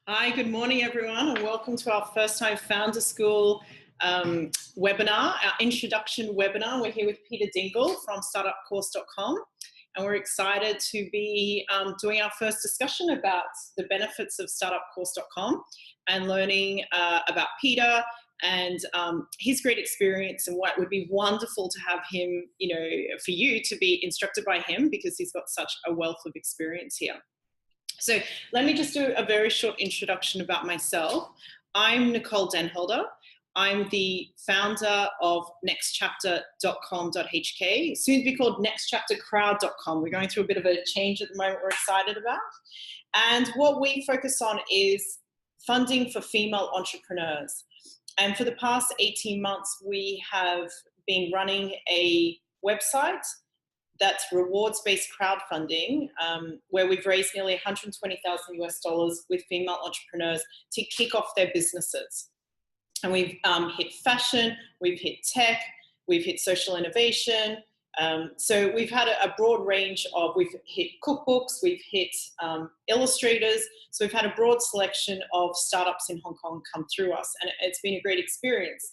Hi, good morning, everyone, and welcome to our first time Founder School webinar, our introduction webinar. We're here with Peter Dingle from startupcourse.com, and we're excited to be doing our first discussion about the benefits of startupcourse.com and learning about Peter and his great experience, and what would be wonderful to have him, for you to be instructed by him, because he's got such a wealth of experience here. So let me just do a very short introduction about myself. I'm Nicole Denholder. I'm the founder of nextchapter.com.hk, soon to be called nextchaptercrowd.com. We're going through a bit of a change at the moment we're excited about. And what we focus on is funding for female entrepreneurs. And for the past 18 months, we have been running a website that's rewards-based crowdfunding, where we've raised nearly 120,000 US dollars with female entrepreneurs to kick off their businesses. And we've hit fashion, we've hit tech, we've hit social innovation. So we've had a broad range of, we've hit cookbooks, we've hit illustrators. So we've had a broad selection of startups in Hong Kong come through us, and it's been a great experience.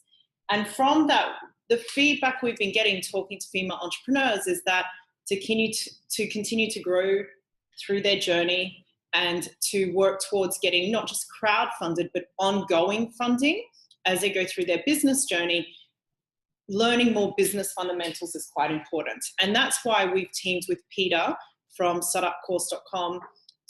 And from that, the feedback we've been getting talking to female entrepreneurs is that to continue to grow through their journey and to work towards getting not just crowdfunded, but ongoing funding as they go through their business journey, learning more business fundamentals is quite important. And that's why we've teamed with Peter from startupcourse.com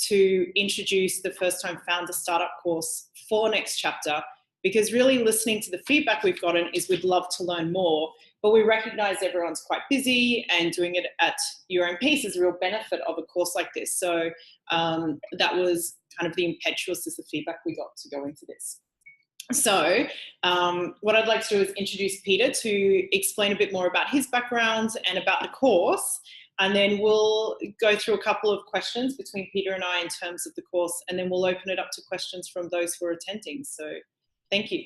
to introduce the first time founder startup course for Next Chapter. Because really listening to the feedback we've gotten is we'd love to learn more, but we recognize everyone's quite busy, and doing it at your own pace is a real benefit of a course like this. So that was kind of the impetus as the feedback we got to go into this. So what I'd like to do is introduce Peter to explain a bit more about his background and about the course. And then we'll go through a couple of questions between Peter and I in terms of the course, and then we'll open it up to questions from those who are attending. So thank you.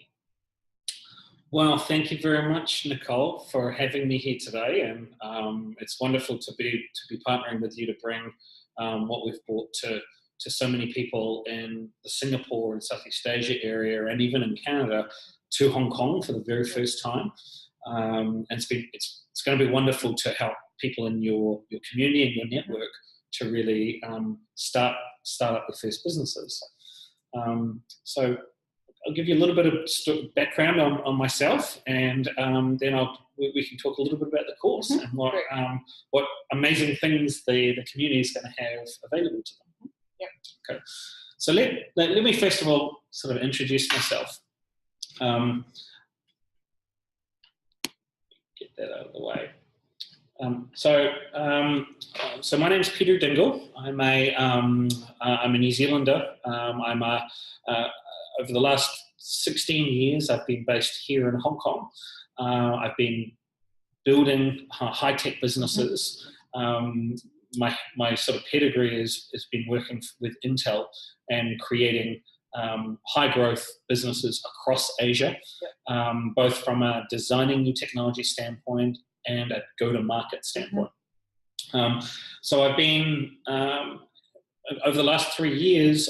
Well, thank you very much, Nicole, for having me here today, and it's wonderful to be partnering with you to bring what we've brought to so many people in the Singapore and Southeast Asia area, and even in Canada, to Hong Kong for the very first time. And it's going to be wonderful to help people in your community and your network to really start up their first businesses. So I'll give you a little bit of background on myself, and then we can talk a little bit about the course and what amazing things the community is going to have available to them. Yep. Okay. So let me first of all sort of introduce myself. Get that out of the way. So my name is Peter Dingle. I'm a New Zealander. Over the last 16 years, I've been based here in Hong Kong. I've been building high-tech businesses. My sort of pedigree has been working with Intel and creating high-growth businesses across Asia, both from a designing new technology standpoint and a go-to-market standpoint. So I've been, over the last 3 years,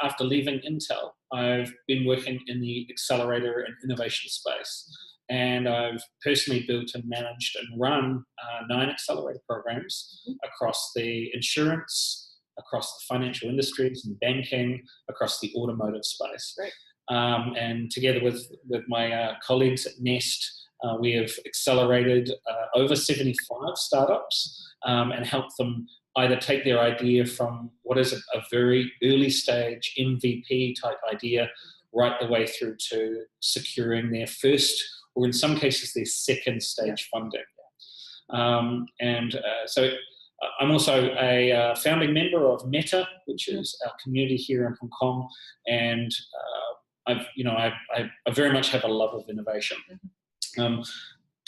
after leaving Intel, I've been working in the accelerator and innovation space. And I've personally built and managed and run 9 accelerator programs across the insurance, across the financial industries and banking, across the automotive space. Great. And together with my colleagues at Nest, we have accelerated over 75 startups and helped them either take their idea from what is a very early stage MVP type idea right the way through to securing their first, or in some cases their second stage funding. So I'm also a founding member of Meta, which is our community here in Hong Kong, and I very much have a love of innovation. To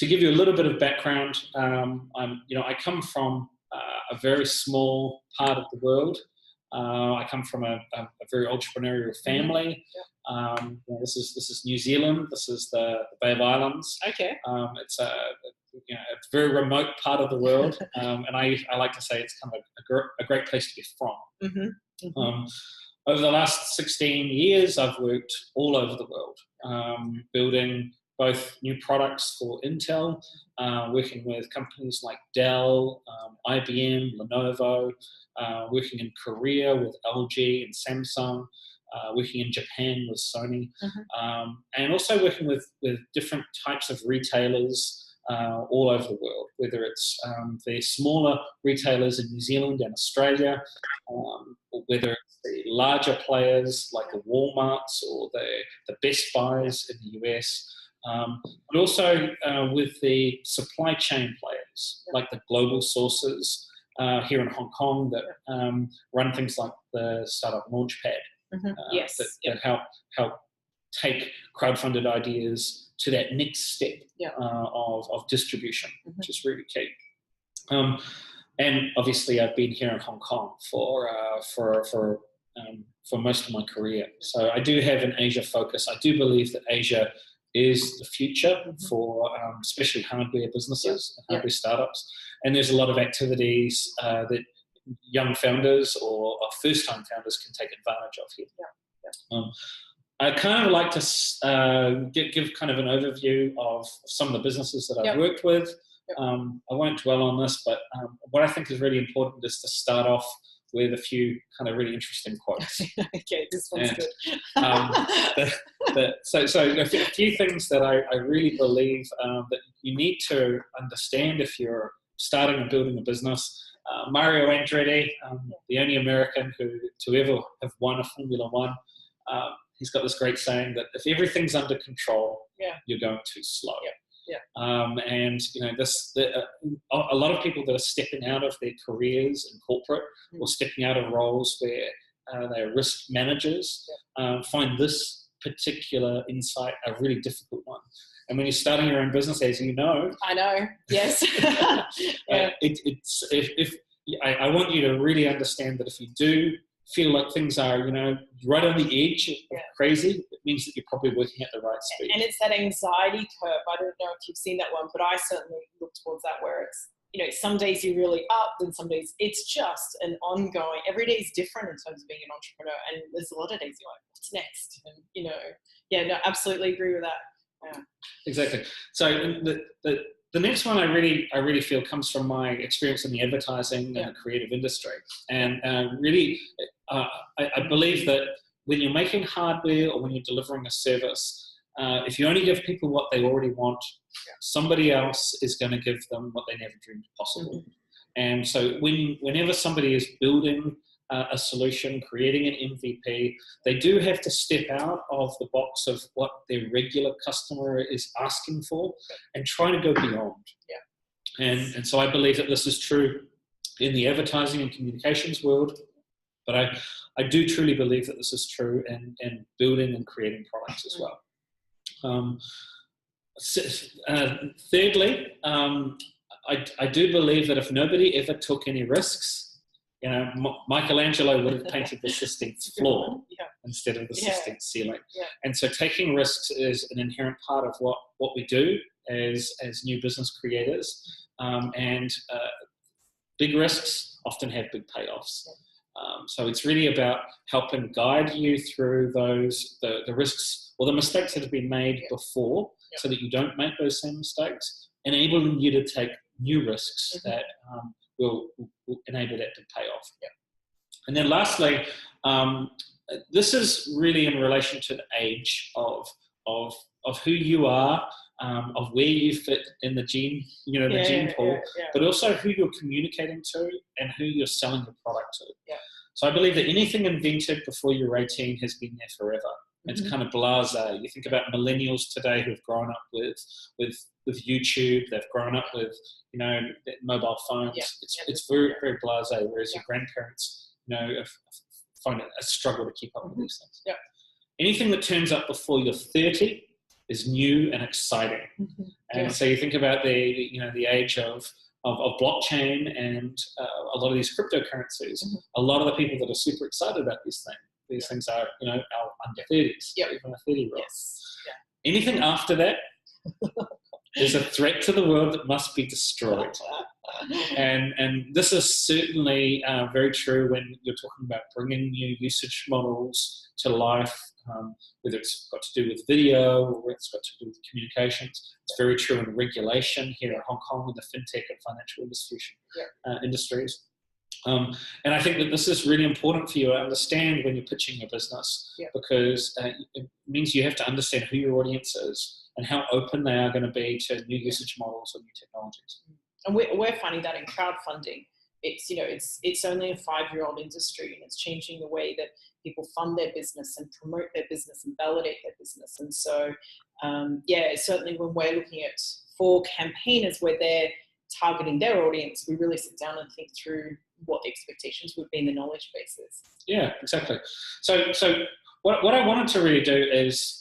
give you a little bit of background, I come from a very small part of the world. I come from a very entrepreneurial family. This is New Zealand. This is the Bay of Islands. Okay. It's a very remote part of the world, and I like to say it's kind of a great place to be from. over the last 16 years, I've worked all over the world, building both new products for Intel, working with companies like Dell, IBM, Lenovo, working in Korea with LG and Samsung, working in Japan with Sony, and also working with different types of retailers all over the world, whether it's the smaller retailers in New Zealand and Australia, or whether it's the larger players like the Walmarts or the Best Buys in the US, but also with the supply chain players like the global sources here in Hong Kong that run things like the Startup Launchpad, that help take crowdfunded ideas to that next step of distribution, which is really key. And obviously, I've been here in Hong Kong for most of my career. So I do have an Asia focus. I do believe that Asia is the future for especially hardware businesses, hardware startups. And there's a lot of activities that young founders or first-time founders can take advantage of here. I kind of like to give kind of an overview of some of the businesses that I've worked with. I won't dwell on this, but what I think is really important is to start off with a few kind of really interesting quotes. Okay, this one's good. So a few things that I really believe that you need to understand if you're starting and building a business. Mario Andretti, the only American to ever have won a Formula One, he's got this great saying that if everything's under control, you're going too slow. And a lot of people that are stepping out of their careers in corporate or stepping out of roles where they're risk managers find this particular insight a really difficult one. And when you're starting your own business, as you know, I know, yes, I want you to really understand that if you do feel like things are, right on the edge of crazy, it means that you're probably working at the right speed. And it's that anxiety curve. I don't know if you've seen that one, but I certainly look towards that where it's, some days you're really up and some days it's just an ongoing, every day is different in terms of being an entrepreneur. And there's a lot of days you're like, what's next? And, absolutely agree with that. Yeah. Exactly. So the next one I really feel comes from my experience in the advertising and the creative industry. And really, I believe that when you're making hardware or when you're delivering a service, if you only give people what they already want, somebody else is going to give them what they never dreamed possible. And so whenever somebody is building a solution, creating an MVP, they do have to step out of the box of what their regular customer is asking for and try to go beyond. And so I believe that this is true in the advertising and communications world, but I do truly believe that this is true in building and creating products as well. Thirdly, I do believe that if nobody ever took any risks, Michelangelo would have painted the Sistine floor instead of the Sistine ceiling. And so taking risks is an inherent part of what we do as new business creators. And big risks often have big payoffs. So it's really about helping guide you through the risks or the mistakes that have been made before so that you don't make those same mistakes, enabling you to take new risks that will enable that to pay off. And then lastly, this is really in relation to the age of who you are, of where you fit in the gene, the gene pool, but also who you're communicating to and who you're selling the product to. So I believe that anything invented before you're 18 has been there forever. It's kind of blasé. You think about millennials today who've grown up with YouTube, they've grown up with mobile phones. It's very, very blasé, whereas your grandparents find it a struggle to keep up with these things. Anything that turns up before you're 30 is new and exciting. And so you think about the age of blockchain and a lot of these cryptocurrencies. A lot of the people that are super excited about these things are our under 30s, even a 30-year-old. Anything after that is a threat to the world that must be destroyed. And this is certainly very true when you're talking about bringing new usage models to life, whether it's got to do with video or whether it's got to do with communications. It's very true in regulation here in Hong Kong in the fintech and financial industries. And I think that this is really important for you to understand when you're pitching your business, because it means you have to understand who your audience is and how open they are going to be to new usage models or new technologies. And we're finding that in crowdfunding, it's only a 5-year-old industry, and it's changing the way that people fund their business and promote their business and validate their business. And so, certainly when we're looking at for campaigners where they're targeting their audience, we really sit down and think through what the expectations would be in the knowledge bases. Yeah, exactly. So what I wanted to really do is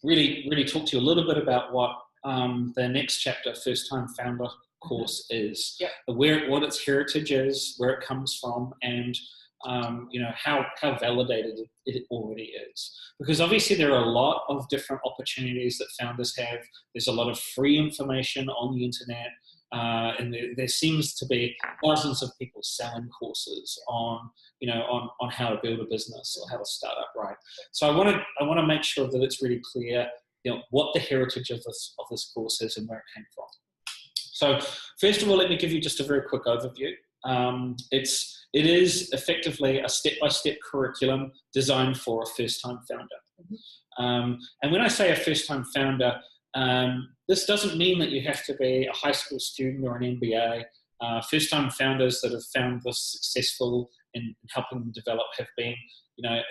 really talk to you a little bit about what the next chapter, First Time Founder course is, what its heritage is, where it comes from, and how validated it already is. Because obviously there are a lot of different opportunities that founders have. There's a lot of free information on the internet, and there seems to be thousands of people selling courses on how to build a business or how to start up right. So I want to make sure that it's really clear what the heritage of this course is and where it came from. So first of all, let me give you just a very quick overview. It is effectively a step-by-step curriculum designed for a first-time founder. And when I say a first-time founder, this doesn't mean that you have to be a high school student or an MBA. First-time founders that have found this successful in helping them develop have been,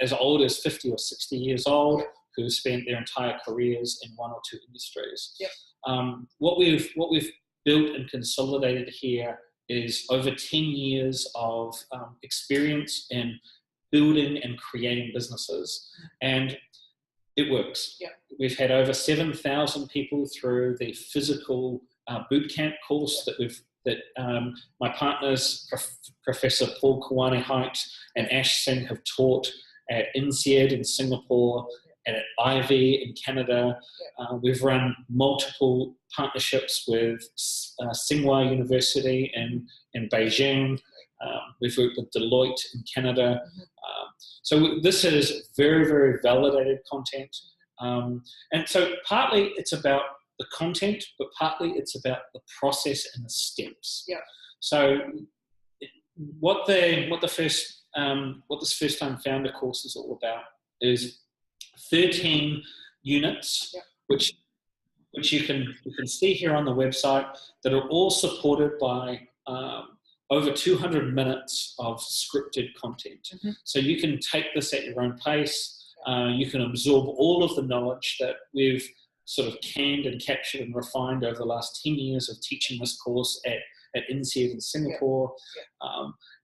as old as 50 or 60 years old, who have spent their entire careers in one or two industries. What we've built and consolidated here is over 10 years of experience in building and creating businesses, and it works. We've had over 7,000 people through the physical bootcamp course that my partners, Professor Paul Kawani-Height and Ash Singh, have taught at INSEAD in Singapore and at Ivy in Canada. We've run multiple partnerships with Tsinghua University in Beijing. We've worked with Deloitte in Canada. So this is very, very validated content. And so partly it's about the content, but partly it's about the process and the steps. So what this First Time Founder course is all about is 13 units, which you can see here on the website, that are all supported by over 200 minutes of scripted content. So you can take this at your own pace. You can absorb all of the knowledge that we've sort of canned and captured and refined over the last 10 years of teaching this course at INSEAD in Singapore.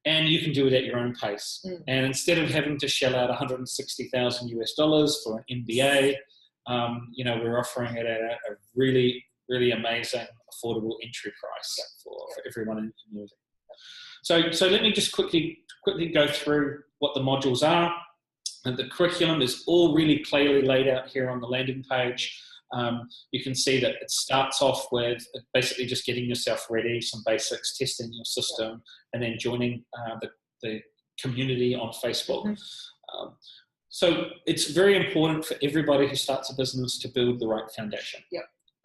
And you can do it at your own pace. And instead of having to shell out $160,000 US for an MBA, we're offering it at a really, really amazing, affordable entry price for everyone in the community. So let me just quickly go through what the modules are. And the curriculum is all really clearly laid out here on the landing page. You can see that it starts off with basically just getting yourself ready, some basics, testing your system, and then joining the community on Facebook. So it's very important for everybody who starts a business to build the right foundation.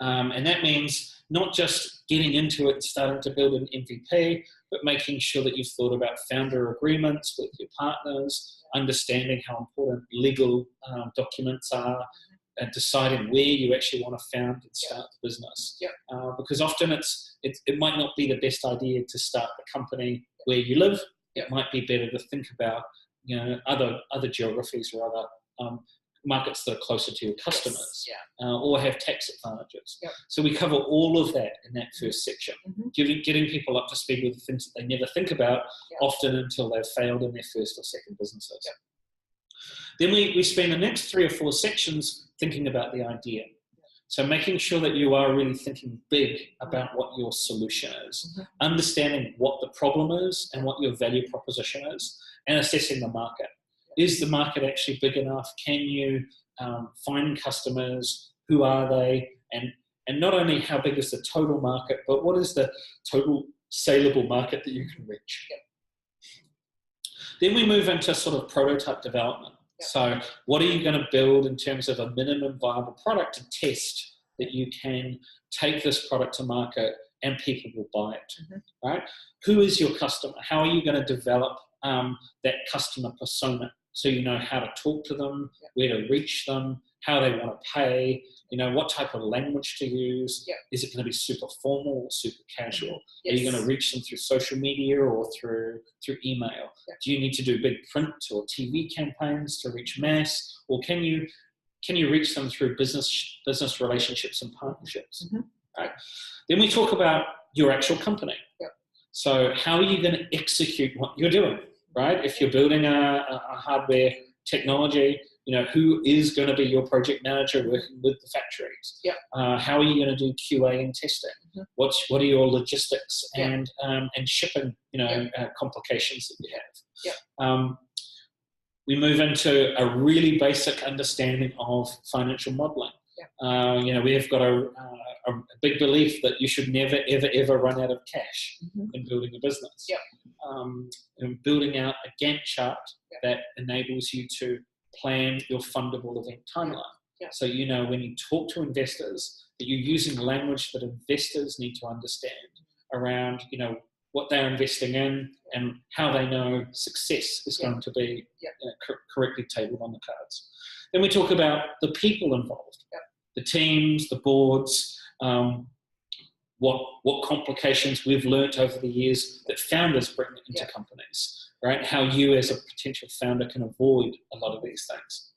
And that means not just getting into it and starting to build an MVP, but making sure that you've thought about founder agreements with your partners, understanding how important legal documents are, and deciding where you actually want to found and start the business. Because often it might not be the best idea to start the company where you live. It might be better to think about other geographies or other markets that are closer to your customers, or have tax advantages. So we cover all of that in that first section, getting people up to speed with the things that they never think about, often until they've failed in their first or second businesses. Then we spend the next 3 or 4 sections thinking about the idea. So making sure that you are really thinking big about what your solution is, understanding what the problem is and what your value proposition is, and assessing the market. Is the market actually big enough? Can you find customers? Who are they? And and not only how big is the total market, but what is the total saleable market that you can reach. Yep. Then we move into sort of prototype development. Yep. So what are you going to build in terms of a minimum viable product to test that you can take this product to market and people will buy it, right? Who is your customer? How are you going to develop that customer persona? So you know how to talk to them, where to reach them, how they want to pay, you know, what type of language to use. Is it going to be super formal or super casual? Are you going to reach them through social media or through email? Do you need to do big print or TV campaigns to reach mass? Or can you reach them through business relationships and partnerships? Right? Then we talk about your actual company. So how are you going to execute what you're doing, right? If you're building a hardware technology, you know, who is going to be your project manager working with the factories? How are you going to do QA and testing? What are your logistics and shipping, you know, complications that you have? We move into a really basic understanding of financial modeling. You know, we have got a big belief that you should never, ever, ever run out of cash in building a business. And building out a Gantt chart that enables you to plan your fundable event timeline. So you know when you talk to investors that you're using language that investors need to understand around, you know, what they're investing in and how they know success is going to be correctly tabled on the cards. Then we talk about the people involved, the teams, the boards, what complications we've learnt over the years that founders bring into companies, right? How you as a potential founder can avoid a lot of these things.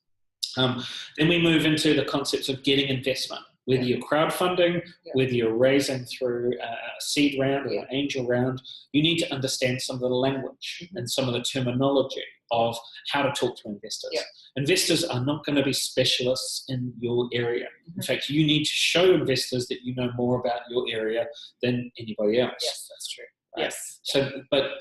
Then we move into the concepts of getting investment, whether you're crowdfunding, whether you're raising through a seed round or an angel round. You need to understand some of the language and some of the terminology of how to talk to investors. Investors are not going to be specialists in your area. In fact, you need to show investors that you know more about your area than anybody else. Yes, that's true. Right? So, but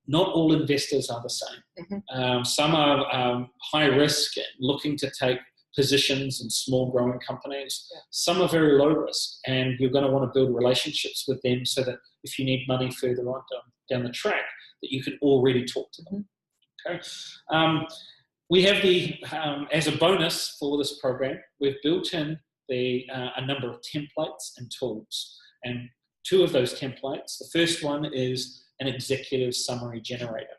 not all investors are the same. Some are high risk and looking to take positions in small growing companies. Some are very low risk, and you're going to want to build relationships with them so that if you need money further on down the track, that you can already talk to them. Okay. We have as a bonus for this program, we've built in a number of templates and tools. And two of those templates, the first one is an executive summary generator.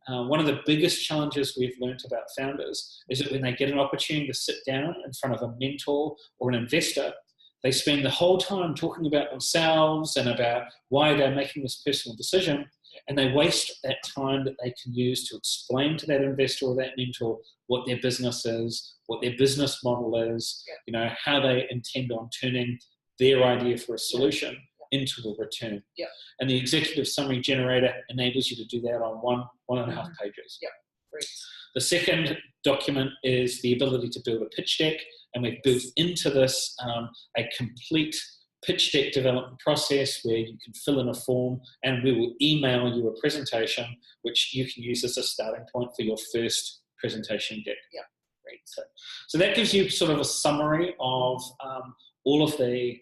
One of the biggest challenges we've learned about founders is that when they get an opportunity to sit down in front of a mentor or an investor, they spend the whole time talking about themselves and about why they're making this personal decision, and they waste that time that they can use to explain to that investor or that mentor what their business is, what their business model is, you know, how they intend on turning their idea for a solution into a return. And the executive summary generator enables you to do that on one and a half pages. Great. The second document is the ability to build a pitch deck, and we've built into this a complete pitch deck development process where you can fill in a form and we will email you a presentation which you can use as a starting point for your first presentation deck. Great. So that gives you sort of a summary of all of the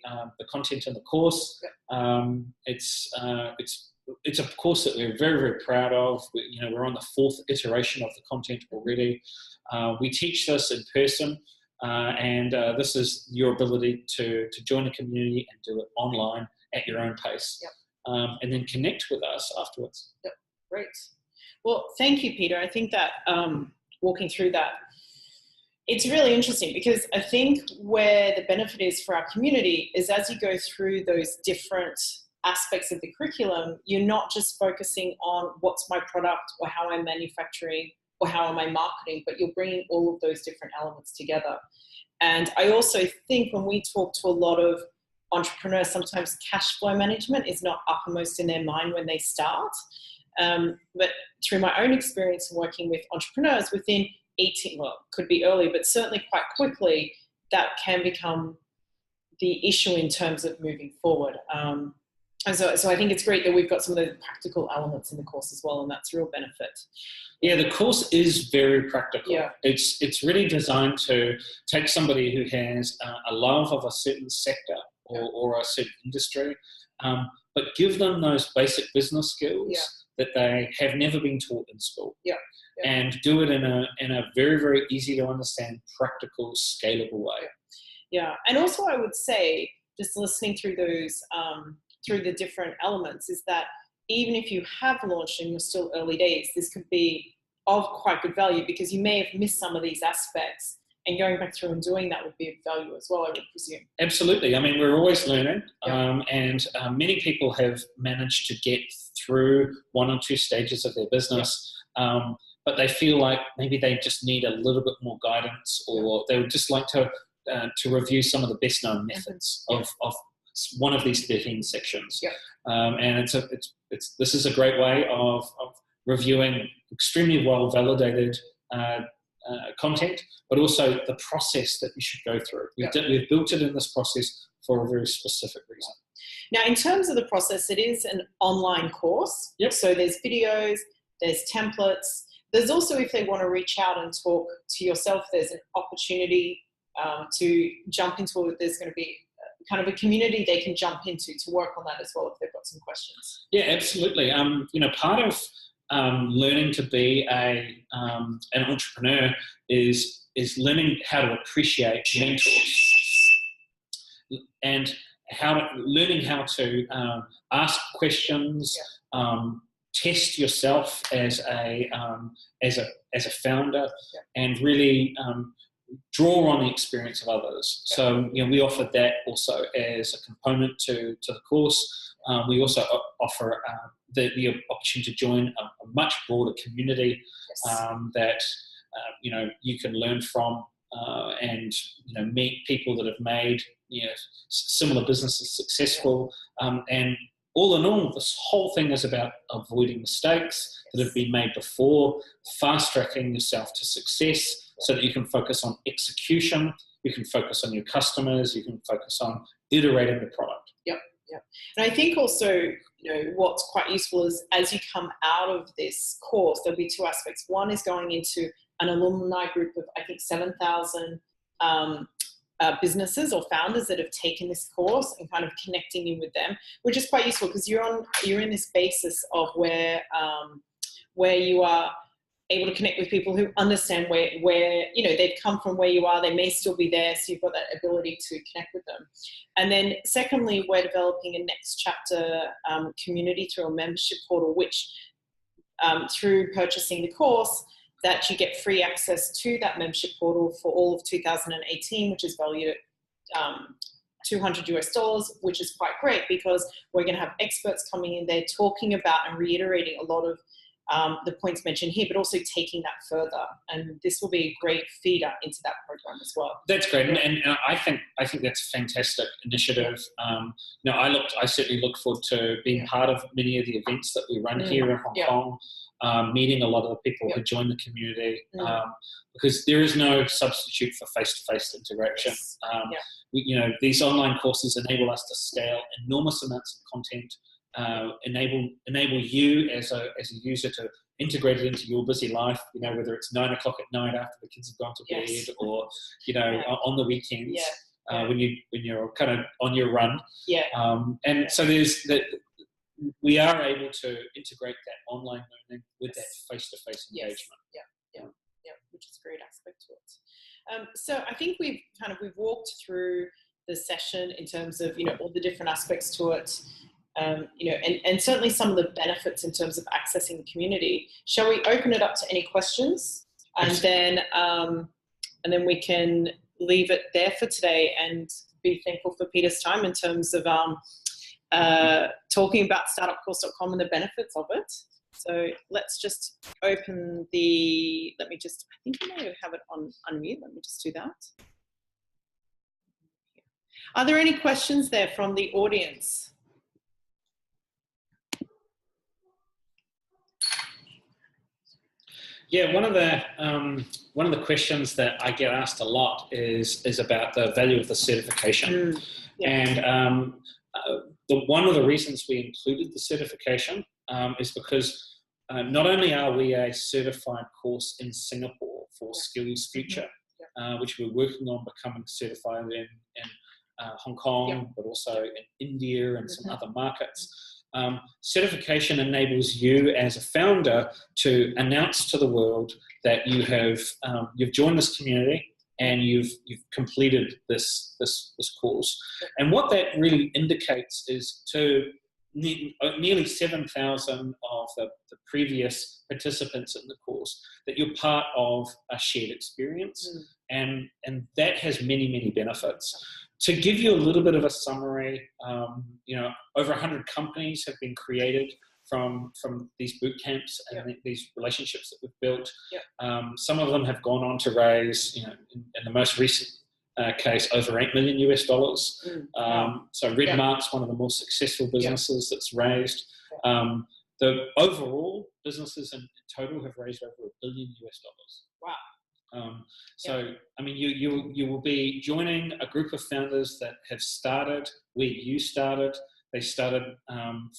content in the course. It's a course that we're very, very proud of. We're on the 4th iteration of the content already. We teach this in person, and this is your ability to join a community and do it online at your own pace, and then connect with us afterwards. Great. Well, thank you, Peter. I think that walking through that, it's really interesting because I think where the benefit is for our community is as you go through those different aspects of the curriculum, you're not just focusing on what's my product or how I'm manufacturing or how am I marketing, but you're bringing all of those different elements together. And I also think when we talk to a lot of entrepreneurs, sometimes cash flow management is not uppermost in their mind when they start. But through my own experience working with entrepreneurs, within 18, well, could be early, but certainly quite quickly, that can become the issue in terms of moving forward. And so I think it's great that we've got some of the practical elements in the course as well, and that's a real benefit. Yeah, the course is very practical. It's really designed to take somebody who has a love of a certain sector or a certain industry, but give them those basic business skills that they have never been taught in school. And do it in a very, very easy to understand, practical, scalable way. Yeah, and also I would say, just listening through those, through the different elements, is that even if you have launched and you're still early days, this could be of quite good value, because you may have missed some of these aspects, and going back through and doing that would be of value as well, I would presume. Absolutely. I mean, we're always learning, and many people have managed to get through one or two stages of their business, but they feel like maybe they just need a little bit more guidance, or they would just like to review some of the best known methods of one of these 13 sections. And this is a great way of reviewing extremely well validated content, but also the process that you should go through. We've built it in this process for a very specific reason. Now, in terms of the process, it is an online course. So there's videos, there's templates. There's also, if they want to reach out and talk to yourself, there's an opportunity to jump into it. There's going to be kind of a community they can jump into to work on that as well if they've got some questions. Yeah, absolutely. Part of learning to be an entrepreneur is learning how to appreciate mentors, and learning how to ask questions, test yourself as a founder, and really draw on the experience of others. So we offer that also as a component to the course. We also offer the opportunity to join a much broader community that you can learn from, and meet people that have made similar businesses successful. And all in all, this whole thing is about avoiding mistakes that have been made before, fast-tracking yourself to success so that you can focus on execution, you can focus on your customers, you can focus on iterating the product. And I think also, what's quite useful is, as you come out of this course, there'll be two aspects. One is going into an alumni group of, I think, 7,000 businesses or founders that have taken this course, and kind of connecting you with them, which is quite useful, because you're in this basis of where you are able to connect with people who understand where they've come from, where you are. They may still be there, so you've got that ability to connect with them. And then secondly, we're developing a next chapter community through a membership portal, which through purchasing the course, that you get free access to that membership portal for all of 2018, which is valued at $200, which is quite great, because we're going to have experts coming in there talking about and reiterating a lot of the points mentioned here, but also taking that further. And this will be a great feeder into that program as well. That's great, and I think that's a fantastic initiative. I certainly look forward to being part of many of the events that we run here in Hong Kong, meeting a lot of the people who join the community, because there is no substitute for face-to-face interaction. These online courses enable us to scale enormous amounts of content. Enable you as a user to integrate it into your busy life, whether it's 9 o'clock at night after the kids have gone to bed, or on the weekends, when you're kind of on your run. So there's that. We are able to integrate that online learning with that face-to-face engagement. Which is a great aspect to it. So I think we've walked through the session in terms of all the different aspects to it. And certainly some of the benefits in terms of accessing the community. Shall we open it up to any questions? And then we can leave it there for today, and be thankful for Peter's time in terms of talking about startupcourse.com and the benefits of it. So let's just open I think I may have it on unmute. Let me just do that. Are there any questions there from the audience? Yeah, one of the questions that I get asked a lot is about the value of the certification, and one of the reasons we included the certification is because not only are we a certified course in Singapore for Skills Future, which we're working on becoming certified in Hong Kong, but also in India and some other markets. Certification enables you as a founder to announce to the world that you've joined this community and you've completed this course. And what that really indicates is to nearly 7,000 of the previous participants in the course that you're part of a shared experience, and that has many benefits. To give you a little bit of a summary, over 100 companies have been created from these boot camps and these relationships that we've built. Some of them have gone on to raise, in the most recent case, over $8 million US. So Redmark's one of the more successful businesses that's raised. The overall businesses in total have raised over $1 billion US. Wow. So, I mean, you will be joining a group of founders that have started where you started. They started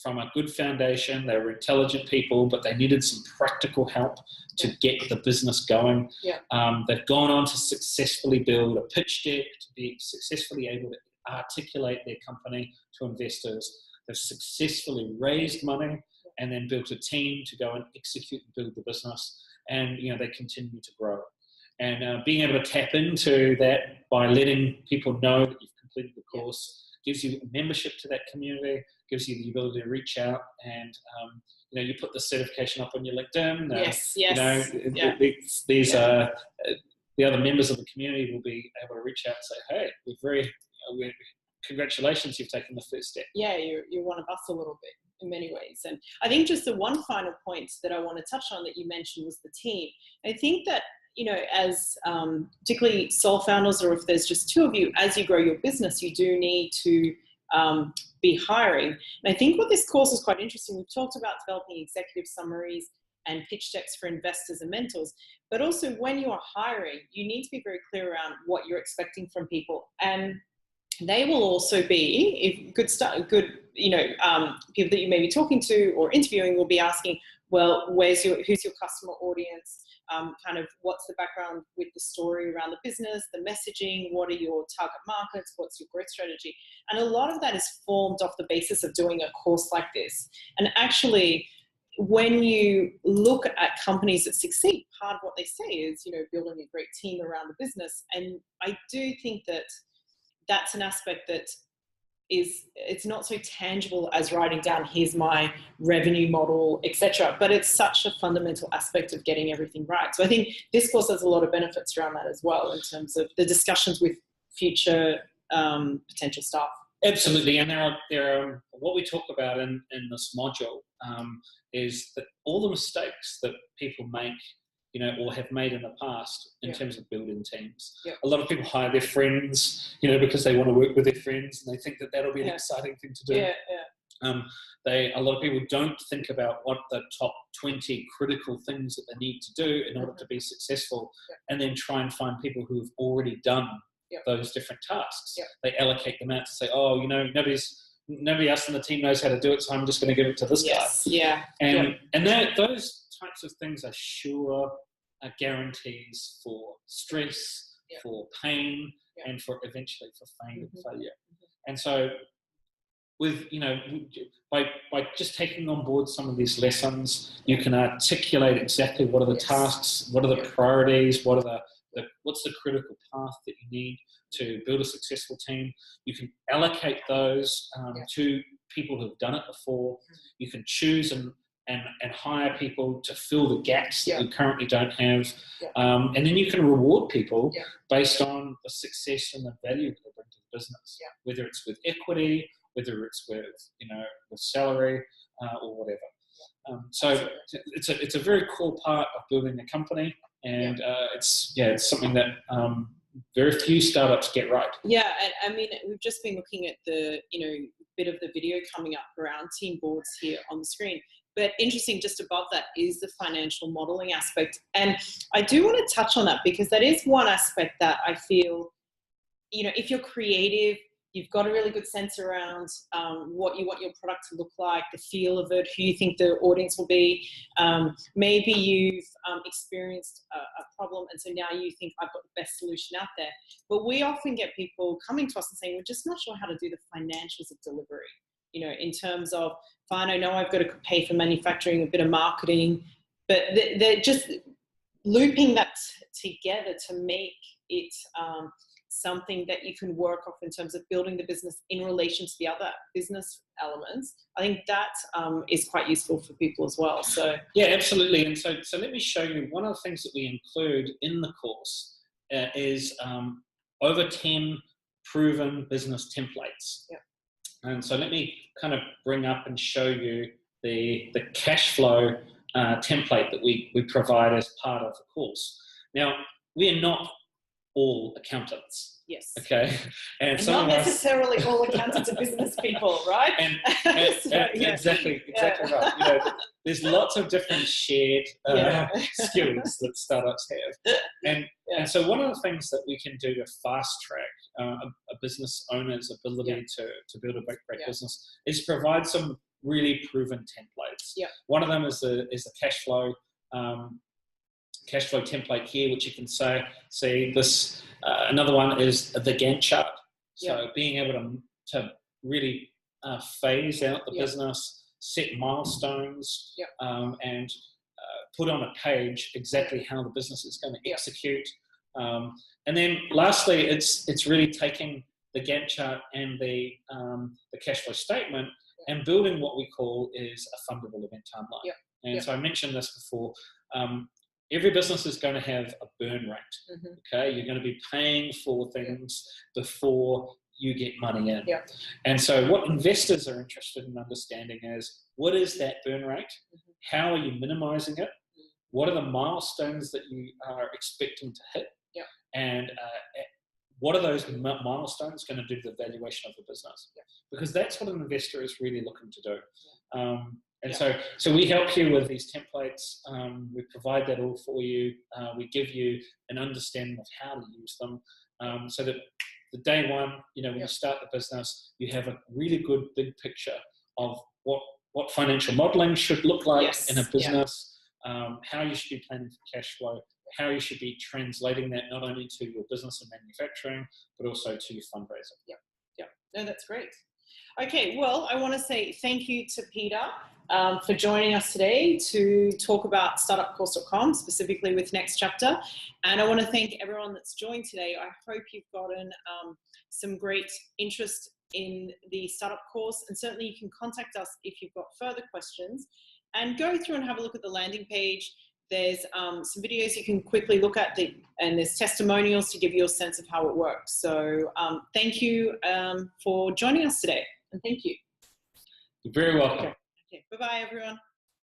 from a good foundation. They were intelligent people, but they needed some practical help to get the business going. They've gone on to successfully build a pitch deck, to be successfully able to articulate their company to investors. They've successfully raised money and then built a team to go and execute and build the business. And, they continue to grow. And being able to tap into that by letting people know that you've completed the course gives you a membership to that community, gives you the ability to reach out, and you put the certification up on your LinkedIn. These the other members of the community will be able to reach out and say, "Hey, congratulations, you've taken the first step." Yeah, you're one of us a little bit in many ways. And I think just the one final point that I want to touch on that you mentioned was the team. I think that, as particularly sole founders, or if there's just two of you, as you grow your business, you do need to be hiring. And I think what this course is quite interesting. We've talked about developing executive summaries and pitch decks for investors and mentors, but also when you are hiring, you need to be very clear around what you're expecting from people. And they will also be, people that you may be talking to or interviewing will be asking, well, who's your customer audience? Kind of what's the background with the story around the business, the messaging, what are your target markets, what's your growth strategy? And a lot of that is formed off the basis of doing a course like this. And actually, when you look at companies that succeed, part of what they say is, building a great team around the business. And I do think that that's an aspect that it's not so tangible as writing down, here's my revenue model, etc. But it's such a fundamental aspect of getting everything right. So I think this course has a lot of benefits around that as well, in terms of the discussions with future potential staff. Absolutely, and there are what we talk about in this module is that all the mistakes that people make, or have made in the past in terms of building teams. A lot of people hire their friends, because they want to work with their friends and they think that that'll be an exciting thing to do. A lot of people don't think about what the top 20 critical things that they need to do in order to be successful, and then try and find people who have already done those different tasks. They allocate them out to say, nobody else in the team knows how to do it, so I'm just going to give it to this guy. And those types of things are sure guarantees for stress, for pain, and for eventually for fame and failure. And so with, by just taking on board some of these lessons, you can articulate exactly what are the tasks, what are the priorities, what's the critical path that you need to build a successful team. You can allocate those to people who've done it before. You can choose and hire people to fill the gaps that you currently don't have. And then you can reward people based on the success and the value that they bring to the business, whether it's with equity, whether it's with, with salary or whatever. So it's a very core part of building a company, and it's something that very few startups get right. And I mean, we've just been looking at the, bit of the video coming up around team boards here on the screen. But interesting, just above that is the financial modeling aspect. And I do want to touch on that, because that is one aspect that I feel, if you're creative, you've got a really good sense around what you want your product to look like, the feel of it, who you think the audience will be. Maybe you've experienced a problem, and so now you think I've got the best solution out there. But we often get people coming to us and saying, we're just not sure how to do the financials of delivery. You know, in terms of, fine, I know I've got to pay for manufacturing, a bit of marketing, but they're just looping that together to make it something that you can work off in terms of building the business in relation to the other business elements. I think that is quite useful for people as well. So yeah, absolutely. And so let me show you one of the things that we include in the course is over 10 proven business templates. Yep. And so let me kind of bring up and show you the cash flow template that we provide as part of the course. Now, we are not all accountants. Yes. Okay. And not necessarily all accountants are business people, right? Exactly right. You know, there's lots of different shared skills that startups have. And so one of the things that we can do to fast track a business owner's ability to build a great business is provide some really proven templates. Yeah. One of them is the cash flow template here, which you can see this. Another one is the Gantt chart. So being able to really phase out the business, set milestones, and put on a page exactly how the business is going to execute. And then lastly, it's really taking the Gantt chart and the cash flow statement and building what we call is a fundable event timeline. And so I mentioned this before. Every business is going to have a burn rate. Okay, you're going to be paying for things before you get money in. And so what investors are interested in understanding is, what is that burn rate? How are you minimizing it? What are the milestones that you are expecting to hit? And what are those milestones going to do to the valuation of the business? Because that's what an investor is really looking to do. And so we help you with these templates. We provide that all for you. We give you an understanding of how to use them, so that the day one, you know, when you start the business, you have a really good big picture of what financial modeling should look like in a business, how you should be planning for cash flow, how you should be translating that not only to your business and manufacturing, but also to your fundraising. No, that's great. Okay, well, I want to say thank you to Peter for joining us today to talk about startupcourse.com, specifically with Next Chapter. And I want to thank everyone that's joined today. I hope you've gotten some great interest in the startup course, and certainly you can contact us if you've got further questions, and go through and have a look at the landing page. There's some videos you can quickly look at, and there's testimonials to give you a sense of how it works. So thank you for joining us today, and thank you. You're very welcome. Okay. Bye-bye, everyone.